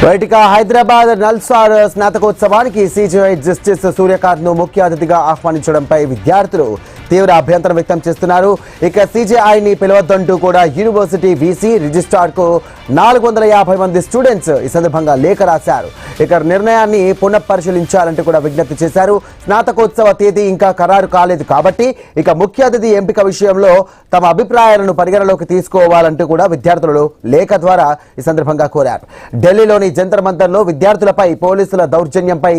రైట్గా హైదరాబాద్ నల్సార్ స్నాతకోత్సవానికి CJI justice Surya Kant ను ముఖ్య అతిథిగా ఆహ్వానించడంపై విద్యార్థులు తీవ్ర అభ్యంతరం వ్యక్తం చేస్తున్నారు. ఇక సిజేఐని పిలవద్దంటూ కూడా యూనివర్సిటీ వీసీ రిజిస్ట్రార్ కు 450 మంది స్టూడెంట్స్ ఈ సందర్భంగా లేఖ రాశారు. ఇక నిర్ణయాన్ని పునఃపరిశీలించాలంటూ కూడా విజ్ఞప్తి చేశారు. స్నాతకోత్సవ తేదీ ఇంకా ఖరారు కాలేదు కాబట్టి ఇక ముఖ్య అతిథి ఎంపిక విషయంలో తమ అభిప్రాయాలను పరిగణలోకి తీసుకోవాలంటూ కూడా విద్యార్థులు లేఖ ద్వారా ఈ సందర్భంగా కోరారు. ఢిల్లీలోని జంతర్ మంతర్లో విద్యార్థులపై పోలీసుల దౌర్జన్యంపై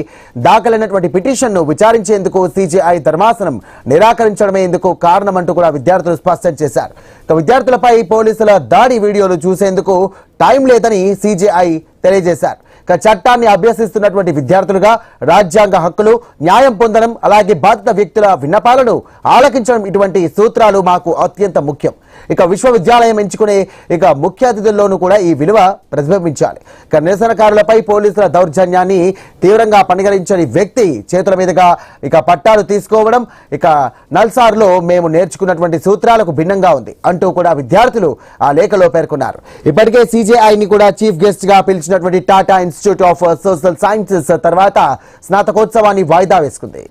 దాఖలైనటువంటి పిటిషన్ను విచారించేందుకు సిజేఐ ధర్మాసనం నిరాకరించడమే ఇందుకు కారణమంటూ కూడా విద్యార్థులు స్పష్టం చేశారు. విద్యార్థులపై పోలీసుల దాడి వీడియోలు చూసేందుకు టైం లేదని సిజేఐ తెలియజేశారు. చట్టాన్ని అభ్యసిస్తున్నటువంటి విద్యార్థులుగా రాజ్యాంగ హక్కులు, న్యాయం పొందడం, అలాగే బాధిత వ్యక్తుల విన్నపాలను ఆలకించడం ఇటువంటి సూత్రాలు మాకు అత్యంత ముఖ్యం. ఇక విశ్వవిద్యాలయం ఎంచుకునే ముఖ్య అతిథుల్లోనూ కూడా ఈ విలువ ప్రతిబింబించాలి. ఇక నిరసనకారులపై పోలీసుల దౌర్జన్యాన్ని తీవ్రంగా పరిగణించని వ్యక్తి చేతుల మీదుగా పట్టాలు తీసుకోవడం నల్సార్లో మేము నేర్చుకున్నటువంటి సూత్రాలకు భిన్నంగా ఉంది అంటూ కూడా విద్యార్థులు ఆ లేఖలో పేర్కొన్నారు. ఇప్పటికే సిజేఐని కూడా చీఫ్ గెస్ట్ గా పిలిచినటువంటి Tata Institute of Social Sciences తర్వాత స్నాతకోత్సవాన్ని వాయిదా వేసుకుంది.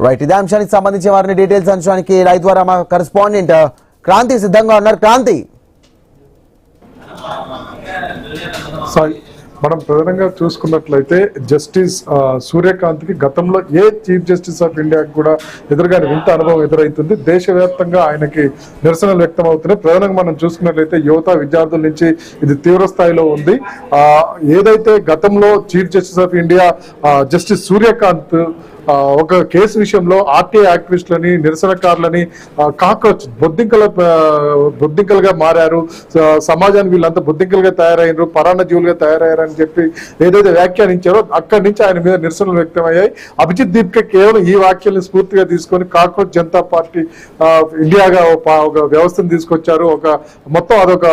రైట్, ఇదే అంశానికి సంబంధించి వారిని డీటెయిల్స్ అంశానికి లైవ్ ద్వారా మా కరెస్పాండెంట్ క్రాంతి సిద్ధంగా ఉన్నారు. క్రాంతి, మనం ప్రధానంగా చూసుకున్నట్లయితే జస్టిస్ సూర్యకాంత్ కి గతంలో ఏ చీఫ్ జస్టిస్ ఆఫ్ ఇండియాకి కూడా ఎదురుగానే ఇంత అనుభవం ఎదురవుతుంది. దేశవ్యాప్తంగా ఆయనకి నిరసనలు వ్యక్తం అవుతున్నాయి. ప్రధానంగా మనం చూసుకున్నట్లయితే యువత విద్యార్థుల నుంచి ఇది తీవ్ర స్థాయిలో ఉంది. ఏదైతే గతంలో chief justice of India justice Suryakant ఒక కేసు విషయంలో ఆర్టీఐ యాక్టివిస్టులని, నిరసనకారులని కాక్రోచ్ బొద్దింకలుగా మారారు, సమాజానికి వీళ్ళంతా బొద్దింకలుగా తయారయ్యారు, పరాన్న జీవులుగా తయారయ్యారని చెప్పి ఏదైతే వ్యాఖ్యానించారో అక్కడి నుంచి ఆయన మీద నిరసనలు వ్యక్తమయ్యాయి. అభిజిత్ దీప్కే కేవలం ఈ వ్యాఖ్యల్ని స్ఫూర్తిగా తీసుకొని కాక్రోచ్ జనతా పార్టీ ఇండియాగా ఒక వ్యవస్థను తీసుకొచ్చారు. మొత్తం అదొక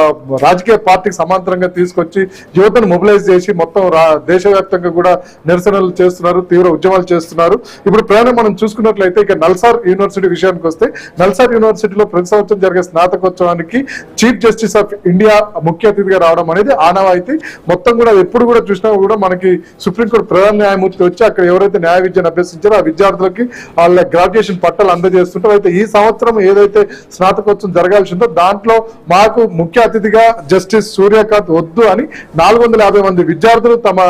రాజకీయ పార్టీకి సమాంతరంగా తీసుకొచ్చి యువతను మొబిలైజ్ చేసి మొత్తం దేశవ్యాప్తంగా కూడా నిరసనలు చేస్తున్నారు, తీవ్ర ఉద్యమాలు చేస్తున్నారు. ఇప్పుడు ప్రయాణం మనం చూసుకున్నట్లయితే ఇక నల్సార్ యూనివర్సిటీ విషయానికి వస్తే, నల్సార్ యూనివర్సిటీలో ప్రతి సంవత్సరం జరిగే స్నాతకోత్సవానికి చీఫ్ జస్టిస్ ఆఫ్ ఇండియా ముఖ్య అతిథిగా రావడం అనేది ఆనవాయితీ. మొత్తం కూడా ఎప్పుడు కూడా చూసినా కూడా మనకి సుప్రీంకోర్టు ప్రధాన న్యాయమూర్తి వచ్చి అక్కడ ఎవరైతే న్యాయ విద్యను అభ్యసించారో ఆ విద్యార్థులకి వాళ్ళ గ్రాడ్యుయేషన్ పట్టాలు అందజేస్తుంటారు. అయితే ఈ సంవత్సరం ఏదైతే స్నాతకోత్సవం జరగాల్సి ఉందో దాంట్లో మాకు ముఖ్య అతిథిగా జస్టిస్ సూర్యకాంత్ వద్దు అని 450 మంది విద్యార్థులు తమ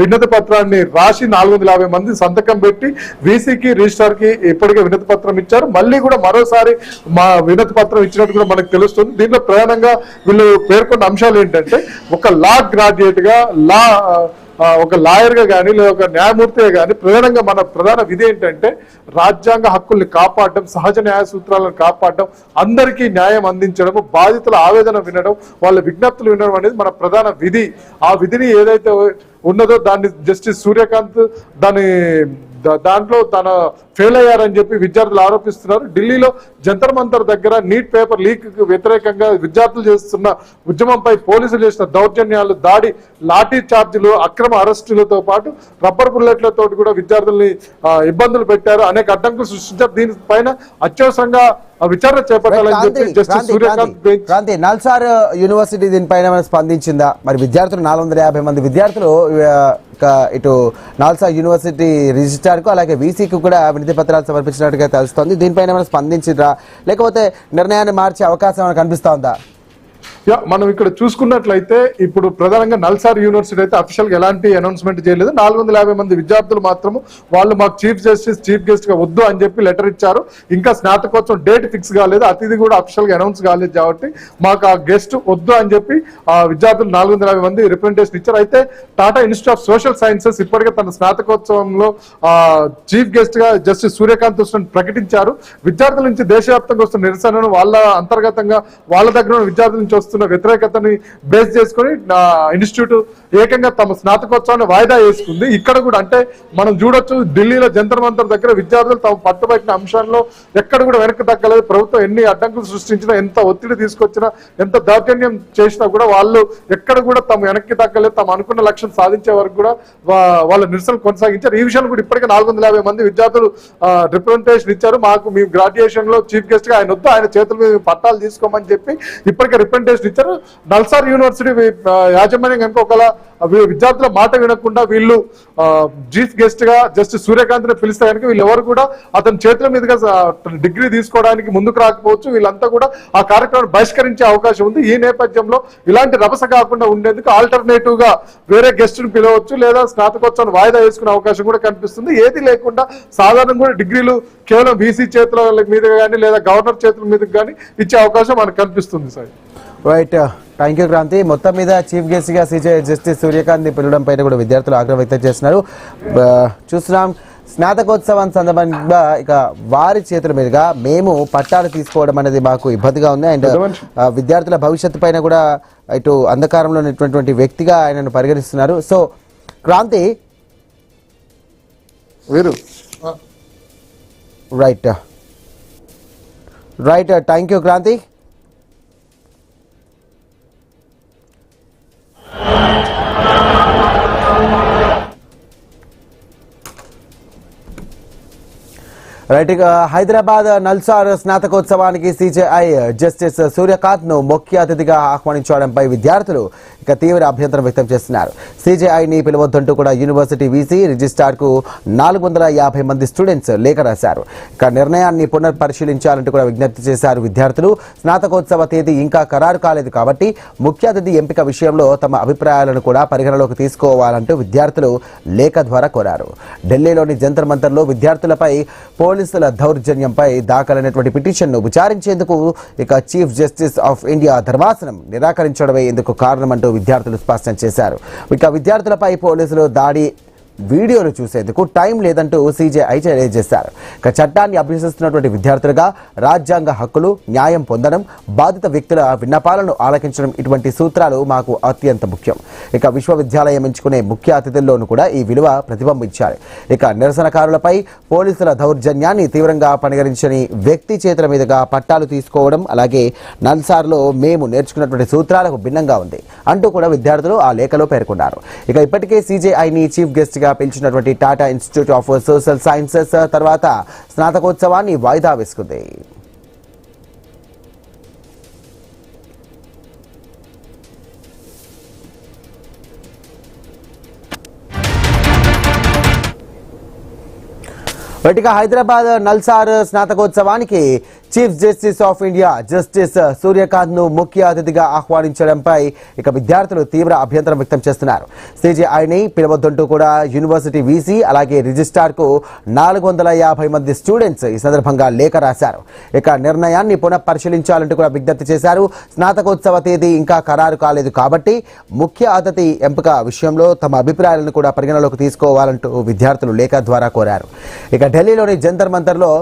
విన్నతి పత్రాన్ని రాసి 450 మంది సంతకం పెట్టి వీసీకి రిజిస్ట్రార్ కి ఇప్పటికే వినతి పత్రం ఇచ్చారు. మళ్ళీ కూడా మరోసారి మా వినతి పత్రం ఇచ్చినట్టు కూడా మనకు తెలుస్తుంది. దీంట్లో ప్రధానంగా వీళ్ళు పేర్కొన్న అంశాలు ఏంటంటే, ఒక లా గ్రాడ్యుయేట్ గా ఒక లాయర్ గా కానీ లేదా ఒక న్యాయమూర్తిగా కానీ ప్రధానంగా మన ప్రధాన విధి ఏంటంటే రాజ్యాంగ హక్కుల్ని కాపాడడం, సహజ న్యాయ సూత్రాలను కాపాడడం, అందరికీ న్యాయం అందించడం, బాధితుల ఆవేదన వినడం, వాళ్ళ విజ్ఞప్తులు వినడం అనేది మన ప్రధాన విధి. ఆ విధిని ఏదైతే ఉన్నదో దాన్ని జస్టిస్ సూర్యకాంత్ దాంట్లో తన ఫెయిల్ అయ్యారని చెప్పి విద్యార్థులు ఆరోపిస్తున్నారు. ఢిల్లీలో జంతర్ మంతర్ దగ్గర నీట్ పేపర్ లీక్ కు వ్యతిరేకంగా విద్యార్థులు చేస్తున్న ఉద్యమంపై పోలీసులు చేసిన దౌర్జన్యాలు, దాడి, లాఠీ చార్జీలు, అక్రమ అరెస్టులతో పాటు రబ్బర్ బుల్లెట్లతో కూడా విద్యార్థుల్ని ఇబ్బందులు పెట్టారు, అనేక అడ్డంకులు సృష్టించారు. దీనిపైన అత్యవసరంగా విచారణ చేపట్టాలని చెప్పి జస్టిస్ సూర్యకాంత్ నల్సార్ యూనివర్సిటీ దీనిపైన స్పందించిందా? మరి విద్యార్థులు 450 మంది విద్యార్థులు ఇటు నల్సార్ యూనివర్సిటీ రిజిస్ట్రార్ కు అలాగే వీసీకి కూడా వినతి పత్రాలు సమర్పించినట్టుగా తెలుస్తోంది. దీనిపైన ఏమైనా స్పందించిందా, లేకపోతే నిర్ణయాన్ని మార్చే అవకాశం కనిపిస్తా ఉందా? మనం ఇక్కడ చూసుకున్నట్లయితే ఇప్పుడు ప్రధానంగా నల్సార్ యూనివర్సిటీ అయితే అఫీషియల్ గా ఎలాంటి అనౌన్స్మెంట్ చేయలేదు. 450 మంది విద్యార్థులు మాత్రము వాళ్ళు మాకు చీఫ్ గెస్ట్ గా వద్దు అని చెప్పి లెటర్ ఇచ్చారు. ఇంకా స్నాతకోత్సవం డేట్ ఫిక్స్ కాలేదు, అతిథి కూడా అఫీషియల్ గా అనౌన్స్ కాలేదు కాబట్టి మాకు ఆ గెస్ట్ వద్దు అని చెప్పి ఆ విద్యార్థులు 450 మంది రిప్రజెంటేషన్ ఇచ్చారు. అయితే Tata Institute of Social sciences ఇప్పటికే తన స్నాతకోత్సవంలో చీఫ్ గెస్ట్ గా జస్టిస్ సూర్యకాంత్ ప్రకటించారు. విద్యార్థుల నుంచి దేశవ్యాప్తంగా వస్తున్న నిరసనను వాళ్ళ అంతర్గతంగా వాళ్ళ దగ్గర ఉన్న విద్యార్థుల నుంచి వ్యతిరేకతని బేస్ చేసుకుని ఇన్స్టిట్యూట్ ఏకంగా తమ స్నాతకోత్సవాన్ని వాయిదా వేసుకుంది. ఇక్కడ కూడా అంటే మనం చూడొచ్చు, ఢిల్లీలో జంతర్ మంతర్ దగ్గర విద్యార్థులు తమ పట్టుబట్టిన అంశాల్లో ఎక్కడ కూడా వెనక్కి తగ్గలేదు. ప్రభుత్వం ఎన్ని అడ్డంకులు సృష్టించినా, ఎంత ఒత్తిడి తీసుకొచ్చినా, ఎంత దౌర్జన్యం చేసినా కూడా వాళ్ళు ఎక్కడ కూడా తమ వెనక్కి తగ్గలేదు. తమ అనుకున్న లక్ష్యం సాధించే వరకు కూడా వాళ్ళ నిరసనలు కొనసాగించారు. ఈ విషయాన్ని కూడా ఇప్పటికే 450 మంది విద్యార్థులు రిప్రజెంటేషన్ ఇచ్చారు. మాకు మీ గ్రాడ్యుయేషన్ లో చీఫ్ గెస్ట్ గా ఆయన వద్దు, ఆయన చేతుల మీద పట్టాలు తీసుకోమని చెప్పి ఇప్పటికే రిప్రజెంటేషన్ నోటిఫికేషన్ ఇచ్చారు. నల్సార్ యూనివర్సిటీ యాజమాన్యం కనుక ఒకవేళ విద్యార్థుల మాట వినకుండా వీళ్ళు చీఫ్ గెస్ట్ గా జస్టిస్ సూర్యకాంత్ ని పిలిస్తే కనుక వీళ్ళు ఎవరు కూడా అతని చేతుల మీదుగా డిగ్రీ తీసుకోవడానికి ముందుకు రాకపోవచ్చు. వీళ్ళంతా కూడా ఆ కార్యక్రమాన్ని బహిష్కరించే అవకాశం ఉంది. ఈ నేపథ్యంలో ఇలాంటి రభస కాకుండా ఉండేందుకు ఆల్టర్నేటివ్ గా వేరే గెస్ట్ ని పిలవచ్చు, లేదా స్నాతకోత్సవాన్ని వాయిదా వేసుకునే అవకాశం కూడా కనిపిస్తుంది. ఏది లేకుండా సాధారణంగా కూడా డిగ్రీలు కేవలం బీసీ చేతుల మీద కానీ లేదా గవర్నర్ చేతుల మీదకి కానీ ఇచ్చే అవకాశం మనకు కనిపిస్తుంది sir. Right, thank you Kranti. మొత్తం మీద చీఫ్ గెస్ట్ గా సీజే జస్టిస్ సూర్యకాంత్ ని పిలవడం పైన కూడా విద్యార్థులు ఆగ్రహం వ్యక్తం చేస్తున్నారు. చూస్తున్నాం స్నాతకోత్సవం సందర్భంగా ఇక వారి చేతుల మీదుగా మేము పట్టాలు తీసుకోవడం అనేది మాకు ఇబ్బందిగా ఉంది. అండ్ విద్యార్థుల భవిష్యత్తు పైన కూడా ఇటు అంధకారంలో ఉన్నటువంటి వ్యక్తిగా ఆయనను పరిగణిస్తున్నారు. So Kranti, right right thank you Kranti. Right, Hyderabad NALSAR స్నాతకోత్సవానికి సిజేఐ జస్టిస్ సూర్యకాంత్ ను ముఖ్య అతిథిగా ఆహ్వానించడంపై విద్యార్థులు ఇక తీవ్ర అభ్యంతరం వ్యక్తం చేస్తున్నారు. సిజేఐని పిలవద్దంటూ కూడా యూనివర్సిటీ వీసీ రిజిస్ట్రార్ కు 450 మంది స్టూడెంట్స్ లేఖ రాశారు. ఇక నిర్ణయాన్ని పునర్పరిశీలించాలంటూ కూడా విజ్ఞప్తి చేశారు విద్యార్థులు. స్నాతకోత్సవ తేదీ ఇంకా ఖరారు కాలేదు కాబట్టి ముఖ్య అతిథి ఎంపిక విషయంలో తమ అభిప్రాయాలను కూడా పరిగణలోకి తీసుకోవాలంటూ విద్యార్థులు లేఖ ద్వారా కోరారు. ఢిల్లీలోని జంతర్ మంతర్లో విద్యార్థులపై పోలీసుల దౌర్జన్యంపై దాఖలైనటువంటి పిటిషన్ను విచారించేందుకు ఇక చీఫ్ జస్టిస్ ఆఫ్ ఇండియా ధర్మాసనం నిరాకరించడమే ఇందుకు కారణమంటూ విద్యార్థులు స్పష్టం చేశారు. ఇక విద్యార్థులపై పోలీసులు దాడి వీడియోలు చూసేందుకు టైం లేదంటూ సీజేఐ తెలియజేశారు. ఇక చట్టాన్ని అభ్యసిస్తున్నటువంటి విద్యార్థులుగా రాజ్యాంగ హక్కులు, న్యాయం పొందడం, బాధిత వ్యక్తుల విన్నపాలను ఆలకించడం ఇటువంటి సూత్రాలు మాకు అత్యంత ముఖ్యం. ఇక విశ్వవిద్యాలయం ఎంచుకునే ముఖ్య అతిథుల్లోనూ కూడా ఈ విలువ ప్రతిబింబించాలి. ఇక నిరసనకారులపై పోలీసుల దౌర్జన్యాన్ని తీవ్రంగా పరిగణించని వ్యక్తి చేతుల మీదుగా పట్టాలు తీసుకోవడం, అలాగే నల్సార్లో మేము నేర్చుకున్నటువంటి సూత్రాలకు భిన్నంగా ఉంది అంటూ కూడా విద్యార్థులు ఆ లేఖలో పేర్కొన్నారు. ఇక ఇప్పటికే సీజేఐని చీఫ్ గెస్ట్ గా పిలిచినటువంటి Tata Institute of Social Sciences తర్వాత స్నాతకోత్సవాన్ని వాయిదా వేసుకుంది. ఇక హైదరాబాద్ నల్సార్ స్నాతకోత్సవానికి chief justice of India justice Surya Kant ను ముఖ్య అతిథిగా ఆహ్వానించడంపై ఇక విద్యార్థులు తీవ్ర అభ్యంతరం వ్యక్తం చేస్తున్నారు. సిజేఐని పిలవద్దంటూ కూడా యూనివర్సిటీ వీసీ అలాగే రిజిస్ట్రార్ కు 450 మంది స్టూడెంట్స్ ఈ సందర్భంగా లేఖ రాశారు. ఇక నిర్ణయాన్ని పునఃపరిశీలించాలంటూ కూడా విజ్ఞప్తి చేశారు. స్నాతకోత్సవ తేదీ ఇంకా ఖరారు కాలేదు కాబట్టి ముఖ్య అతిథి ఎంపిక విషయంలో తమ అభిప్రాయాలను కూడా పరిగణలోకి తీసుకోవాలంటూ విద్యార్థులు లేఖ ద్వారా కోరారు. ఇక ఢిల్లీలోని జంతర్ మంతర్లో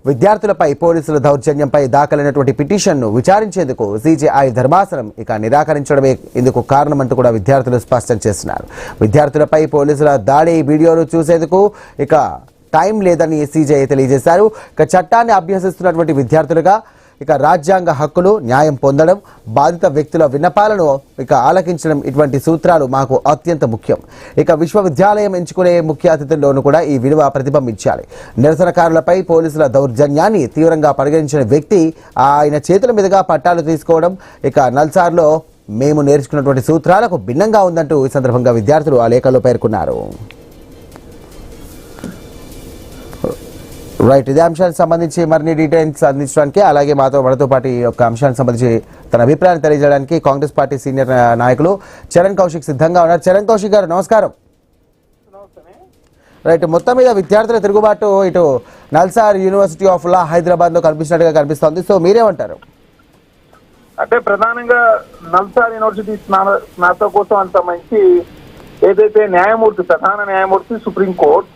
విద్యార్థులపై పోలీసుల దౌర్జన్యంపై దాఖలైనటువంటి పిటిషన్ను విచారించేందుకు సీజేఐ ధర్మాసనం ఇక నిరాకరించడమే ఇందుకు కారణమంటూ కూడా విద్యార్థులు స్పష్టం చేస్తున్నారు. విద్యార్థులపై పోలీసుల దాడి వీడియోలు చూసేందుకు ఇక టైం లేదని సీజేఐ తెలియజేశారు. ఇక చట్టాన్ని అభ్యసిస్తున్నటువంటి విద్యార్థులుగా ఇక రాజ్యాంగ హక్కులు, న్యాయం పొందడం, బాధిత వ్యక్తుల విన్నపాలను ఇక ఆలకించడం ఇటువంటి సూత్రాలు మాకు అత్యంత ముఖ్యం. ఇక విశ్వవిద్యాలయం ఎంచుకునే ముఖ్య అతిథుల్లోనూ కూడా ఈ విలువ ప్రతిబింబించాలి. నిరసనకారులపై పోలీసుల దౌర్జన్యాన్ని తీవ్రంగా పరిగణించిన వ్యక్తి ఆయన చేతుల మీదుగా పట్టాలు తీసుకోవడం ఇక నల్సార్లో మేము నేర్చుకున్నటువంటి సూత్రాలకు భిన్నంగా ఉందంటూ ఈ సందర్భంగా విద్యార్థులు ఆ లేఖలో పేర్కొన్నారు. రైట్, ఇదే అంశానికి సంబంధించి మరిన్ని డీటెయిల్స్ అందించడానికి అలాగే మనతో పాటు ఈ యొక్క అంశానికి సంబంధించి తన అభిప్రాయాన్ని తెలియజేయడానికి కాంగ్రెస్ పార్టీ సీనియర్ నాయకులు చరణ్ కౌశిక్ సిద్ధంగా ఉన్నారు. చరణ్ కౌశిక్ గారు నమస్కారం. రైట్, మొత్తం మీద విద్యార్థుల తిరుగుబాటు ఇటు NALSAR university of law Hyderabad లో కనిపిస్తున్నట్టుగా కనిపిస్తోంది. సో మీరేమంటారు? అంటే ప్రధానంగా నల్సార్ యూనివర్సిటీ స్నాతకోత్సవానికి సంబంధించి ఏదైతే న్యాయమూర్తి, ప్రధాన న్యాయమూర్తి సుప్రీంకోర్టు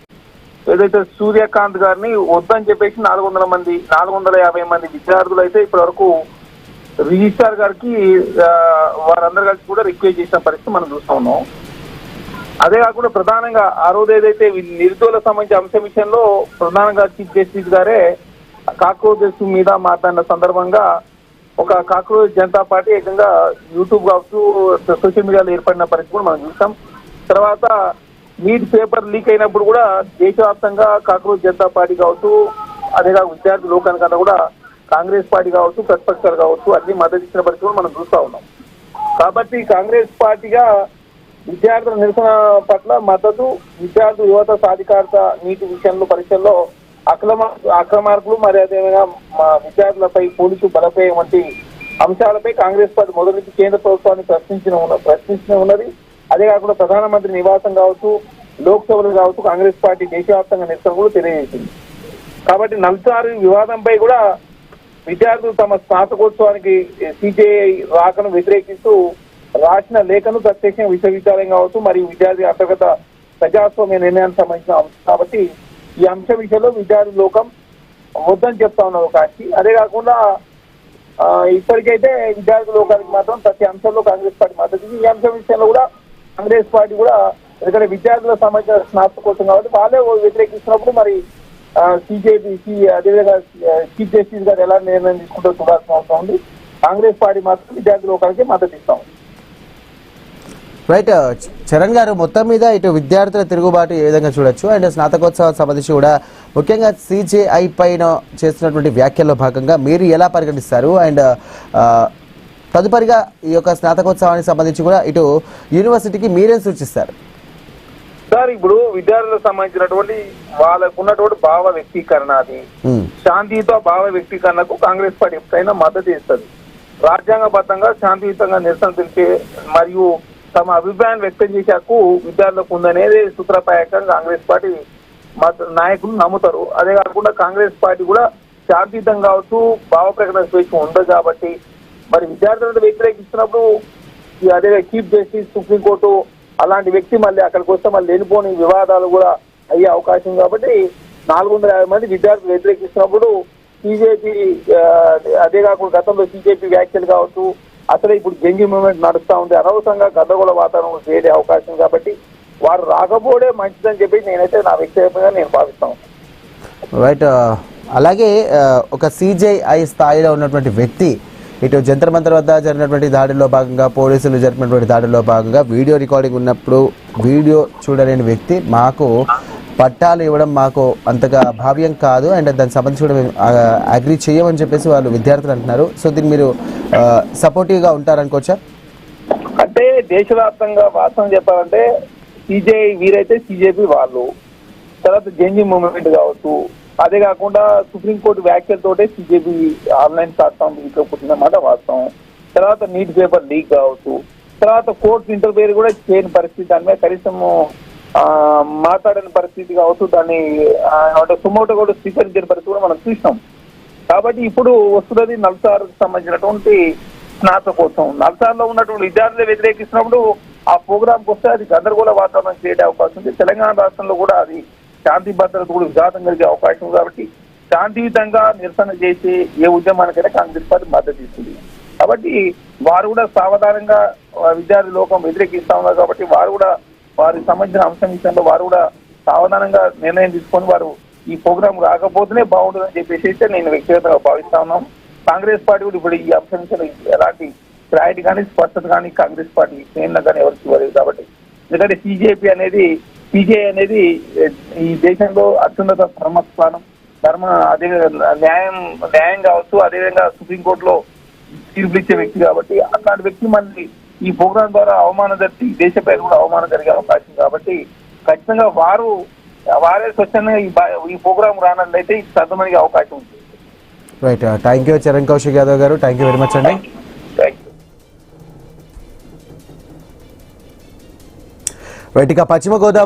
ఏదైతే సూర్యకాంత్ గారిని వద్దని చెప్పేసి 450 మంది విద్యార్థులు అయితే ఇప్పటి వరకు రిజిస్ట్రార్ గారికి వారందరూ కలిసి కూడా రిక్వెస్ట్ చేసిన పరిస్థితి మనం చూస్తా ఉన్నాం. అదే కాకుండా ప్రధానంగా ఆ రోజు ఏదైతే నిరుద్యోగులకు సంబంధించిన అంశం విషయంలో ప్రధానంగా చీఫ్ జస్టిస్ గారే కాక్రోచెస్ మీద మాట్లాడిన సందర్భంగా ఒక కాక్రోచ్ జనతా పార్టీ ఏకంగా యూట్యూబ్ కావచ్చు, సోషల్ మీడియాలో ఏర్పడిన పరిస్థితి కూడా మనం చూసాం. తర్వాత నీట్ పేపర్ లీక్ అయినప్పుడు కూడా దేశవ్యాప్తంగా కాక్రోచ్ జనతా పార్టీ కావచ్చు, అదేగా విద్యార్థి లోకానికన్నా కూడా కాంగ్రెస్ పార్టీ కావచ్చు, ప్రతిపక్షాలు కావచ్చు అన్ని మద్దతు ఇచ్చిన పరిస్థితి కూడా మనం చూస్తా ఉన్నాం. కాబట్టి కాంగ్రెస్ పార్టీగా విద్యార్థుల నిరసన పట్ల మద్దతు, విద్యార్థుల యువత సాధికారత నీటి విషయంలో పరీక్షల్లో అక్రమార్కులు మరి అదేవిధంగా విద్యార్థులపై పోలీసు బలప్రయోగం వంటి అంశాలపై కాంగ్రెస్ పార్టీ మొదటి నుంచి కేంద్ర ప్రభుత్వాన్ని ప్రశ్నించిన ఉన్నది. అదే కాకుండా ప్రధానమంత్రి నివాసం కావచ్చు, లోక్సభలు కావచ్చు కాంగ్రెస్ పార్టీ దేశవ్యాప్తంగా నిరసన కూడా తెలియజేసింది. కాబట్టి నల్సార్ వివాదంపై కూడా విద్యార్థులు తమ స్నాతకోత్సవానికి సిజేఐ రాకను వ్యతిరేకిస్తూ రాసిన లేఖను ప్రత్యక్షంగా విశ్వవిద్యాలయం కావచ్చు మరియు విద్యార్థి అంతర్గత ప్రజాస్వామ్య నిర్ణయానికి సంబంధించిన అంశం కాబట్టి ఈ అంశం విషయంలో విద్యార్థి లోకం వద్దని చెప్తా ఉన్నారు కాశీ. అదే కాకుండా ఇప్పటికైతే విద్యార్థి లోకానికి మాత్రం ప్రతి అంశంలో కాంగ్రెస్ పార్టీ మద్దతు. ఈ అంశం విషయంలో కూడా కాంగ్రెస్ పార్టీ కూడా ఎందుకంటే విద్యార్థుల సంబంధించిన స్నాతకోత్సవం కాబట్టి వాళ్ళే వ్యతిరేకిస్తున్నప్పుడు మరి సిజేపీ అదేవిధంగా చీఫ్ జస్టిస్ గారు ఎలా నిర్ణయం తీసుకుంటూ చూడాల్సిన అవసరం ఉంది. కాంగ్రెస్ పార్టీ మాత్రం విద్యార్థి లోకానికి మద్దతు ఇస్తాం. రైట్ చరణ్ గారు, మొత్తం మీద ఇటు విద్యార్థుల తిరుగుబాటు ఏ విధంగా చూడొచ్చు అండ్ స్నాతకోత్సవానికి సంబంధించి కూడా ముఖ్యంగా సిజేఐ పైన చేస్తున్నటువంటి వ్యాఖ్యల్లో భాగంగా మీరు ఎలా పరిగణిస్తారు అండ్ తదుపరిగా ఈ యొక్క స్నాతకోత్సవానికి సంబంధించి కూడా ఇటు యూనివర్సిటీకి మీరేం సూచిస్తారు? సార్, ఇప్పుడు విద్యార్థులకు సంబంధించినటువంటి వాళ్ళకు ఉన్నటువంటి భావ వ్యక్తీకరణ అది శాంతియుత భావ వ్యక్తీకరణకు కాంగ్రెస్ పార్టీ ఎప్పుడైనా మద్దతు ఇస్తుంది. రాజ్యాంగబద్ధంగా శాంతియుతంగా నిరసన తెలిపే మరియు తమ అభిప్రాయం వ్యక్తం చేసే హక్కు విద్యార్థులకు ఉందనేది సూత్రప్రాయంగా కాంగ్రెస్ పార్టీ నాయకులు నమ్ముతారు. అదే కాకుండా కాంగ్రెస్ పార్టీ కూడా శాంతియుతంగా కావచ్చు భావ ప్రకటన స్వేచ్ఛ ఉండదు కాబట్టి మరి విద్యార్థులను వ్యతిరేకిస్తున్నప్పుడు అదే చీఫ్ జస్టిస్ సుప్రీంకోర్టు అలాంటి వ్యక్తి మళ్ళీ అక్కడికి వస్తే మళ్ళీ లేనిపోని వివాదాలు కూడా అయ్యే అవకాశం కాబట్టి 450 మంది విద్యార్థులు వ్యతిరేకిస్తున్నప్పుడు బీజేపీ అదే కాకుండా గతంలో బీజేపీ వ్యాఖ్యలు కావచ్చు అసలే ఇప్పుడు జంగి మూవ్మెంట్ నడుస్తూ ఉంది, అనవసరంగా గందరగోళ వాతావరణం చేసే అవకాశం కాబట్టి వారు రాకపోవడే మంచిదని చెప్పి నేనైతే నా వ్యక్తిగతంగా నేను భావిస్తాను. రైట్, అలాగే ఒక సిజేఐ స్థాయిలో ఉన్నటువంటి వ్యక్తి ఇటు జంతర్ మంతర్ వద్ద జరిగినటువంటి దాడిలో భాగంగా పోలీసులు జరిపినటువంటి దాడిలో భాగంగా వీడియో రికార్డింగ్ ఉన్నప్పుడు వీడియో చూడలేని వ్యక్తి మాకు పట్టాలు ఇవ్వడం మాకు అంతగా భావ్యం కాదు అండ్ దానికి సంబంధించి కూడా మేము అగ్రీ చేయమని చెప్పేసి వాళ్ళు విద్యార్థులు అంటున్నారు. సో దీన్ని మీరు సపోర్టివ్గా ఉంటారనుకోవచ్చా? అంటే దేశవ్యాప్తంగా వాస్తవం చెప్పాలంటే సిజేఐ వీరైతే సిజేపీ వాళ్ళు, తర్వాత జంజీ మూవ్మెంట్ కావచ్చు, అదే కాకుండా సుప్రీంకోర్టు వ్యాఖ్యలతోటే సిజేపీ ఆన్లైన్ ప్లాట్ఫామ్ పుట్టినమాట వాస్తవం. తర్వాత నీట్ పేపర్ లీక్ కావచ్చు, తర్వాత కోర్టు ఇంటర్వ్యూ కూడా చేయని పరిస్థితి, దాని మీద కనీసం మాట్లాడని పరిస్థితి కావచ్చు, దాన్ని అంటే సుమోటో కూడా స్వీకరించిన పరిస్థితి కూడా మనం చూసినాం. కాబట్టి ఇప్పుడు వస్తున్నది నల్సార్కు సంబంధించినటువంటి స్నాతకోత్సవం. నల్సార్లో ఉన్నటువంటి విద్యార్థులు వ్యతిరేకిస్తున్నప్పుడు ఆ ప్రోగ్రాంకి వస్తే అది గందరగోళ వాతావరణం చేయడే అవకాశం ఉంది. తెలంగాణ రాష్ట్రంలో కూడా అది శాంతి భద్రత కూడా విఘాతం కలిగే అవకాశం కాబట్టి శాంతియుతంగా నిరసన చేసి ఏ ఉద్యమానికైనా కాంగ్రెస్ పార్టీ మద్దతు ఇస్తుంది. కాబట్టి వారు కూడా సావధానంగా విద్యార్థి లోకం వ్యతిరేకిస్తా ఉన్నారు కాబట్టి వారు కూడా వారికి సంబంధించిన అంశం విషయంలో వారు కూడా సావధానంగా నిర్ణయం తీసుకొని వారు ఈ ప్రోగ్రాం రాకపోతేనే బాగుంటుందని చెప్పేసి అయితే నేను వ్యక్తిగతంగా భావిస్తా ఉన్నాను. కాంగ్రెస్ పార్టీ కూడా ఇప్పుడు ఈ అంశం విషయంలో ఎలాంటి క్లారిటీ కానీ స్పష్టత కానీ కాంగ్రెస్ పార్టీ నేను కానీ ఎవరికి ఇవ్వలేదు కాబట్టి ఎందుకంటే సిజేఐ అనేది ఈ దేశంలో అత్యున్నత ధర్మస్థానం అదే న్యాయం కావచ్చు, అదేవిధంగా సుప్రీంకోర్టులో తీర్పులు ఇచ్చే వ్యక్తి కాబట్టి అట్లాంటి వ్యక్తి మళ్ళీ ఈ ప్రోగ్రాం ద్వారా అవమానం జరిగి దేశ పేరు కూడా అవమానం జరిగే అవకాశం కాబట్టి ఖచ్చితంగా వారే స్వచ్ఛందంగా ఈ ప్రోగ్రాం రానట్లయితే ఇది సాధ్యమయ్యే అవకాశం ఉంది. Right, thank you Charan Kaushik Yadav గారు, థ్యాంక్ యూ వెరీ మచ్ అండి. రైట్, ఇక పశ్చిమ గోదావరి